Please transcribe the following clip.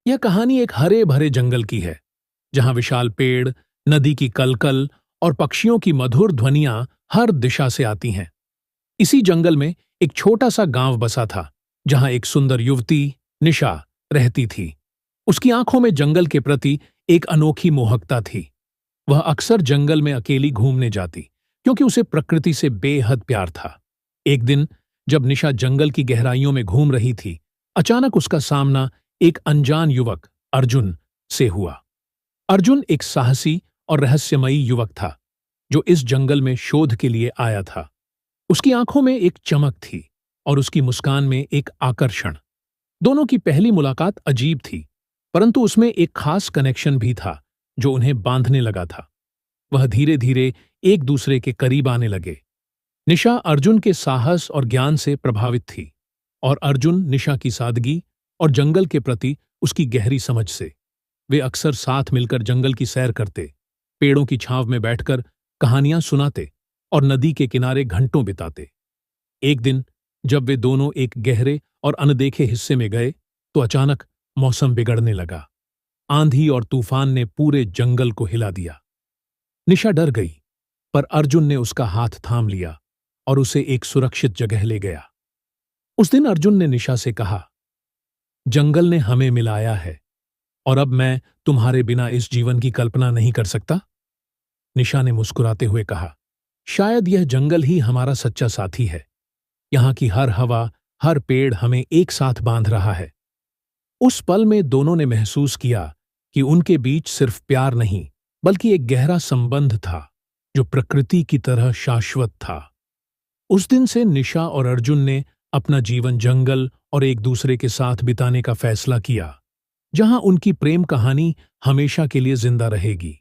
यह कहानी एक हरे भरे जंगल की है, जहां विशाल पेड़, नदी की कलकल और पक्षियों की मधुर ध्वनियां हर दिशा से आती हैं। इसी जंगल में एक छोटा सा गांव बसा था, जहां एक सुंदर युवती, निशा, रहती थी। उसकी आंखों में जंगल के प्रति एक अनोखी मोहकता थी। वह अक्सर जंगल में अकेली घूमने जाती, क्योंकि उसे प्रकृति से बेहद प्यार था। एक दिन, जब निशा जंगल की गहराइयों में घूम रही थी, अचानक उसका सामना एक अनजान युवक, अर्जुन, से हुआ। अर्जुन एक साहसी और रहस्यमयी युवक था, जो इस जंगल में शोध के लिए आया था। उसकी आंखों में एक चमक थी और उसकी मुस्कान में एक आकर्षण। दोनों की पहली मुलाकात अजीब थी, परंतु उसमें एक खास कनेक्शन भी था जो उन्हें बांधने लगा था। वह धीरे धीरे एक दूसरे के करीब आने लगे। निशा अर्जुन के साहस और ज्ञान से प्रभावित थी, और अर्जुन निशा की सादगी और जंगल के प्रति उसकी गहरी समझ से। वे अक्सर साथ मिलकर जंगल की सैर करते, पेड़ों की छांव में बैठकर कहानियां सुनाते और नदी के किनारे घंटों बिताते। एक दिन, जब वे दोनों एक गहरे और अनदेखे हिस्से में गए, तो अचानक मौसम बिगड़ने लगा। आंधी और तूफान ने पूरे जंगल को हिला दिया। निशा डर गई, पर अर्जुन ने उसका हाथ थाम लिया और उसे एक सुरक्षित जगह ले गया। उस दिन अर्जुन ने निशा से कहा, जंगल ने हमें मिलाया है, और अब मैं तुम्हारे बिना इस जीवन की कल्पना नहीं कर सकता। निशा ने मुस्कुराते हुए कहा, शायद यह जंगल ही हमारा सच्चा साथी है। यहाँ की हर हवा, हर पेड़ हमें एक साथ बांध रहा है। उस पल में दोनों ने महसूस किया कि उनके बीच सिर्फ प्यार नहीं, बल्कि एक गहरा संबंध था, जो प्रकृति की तरह शाश्वत था। उस दिन से निशा और अर्जुन ने अपना जीवन जंगल और एक दूसरे के साथ बिताने का फैसला किया, जहां उनकी प्रेम कहानी हमेशा के लिए जिंदा रहेगी।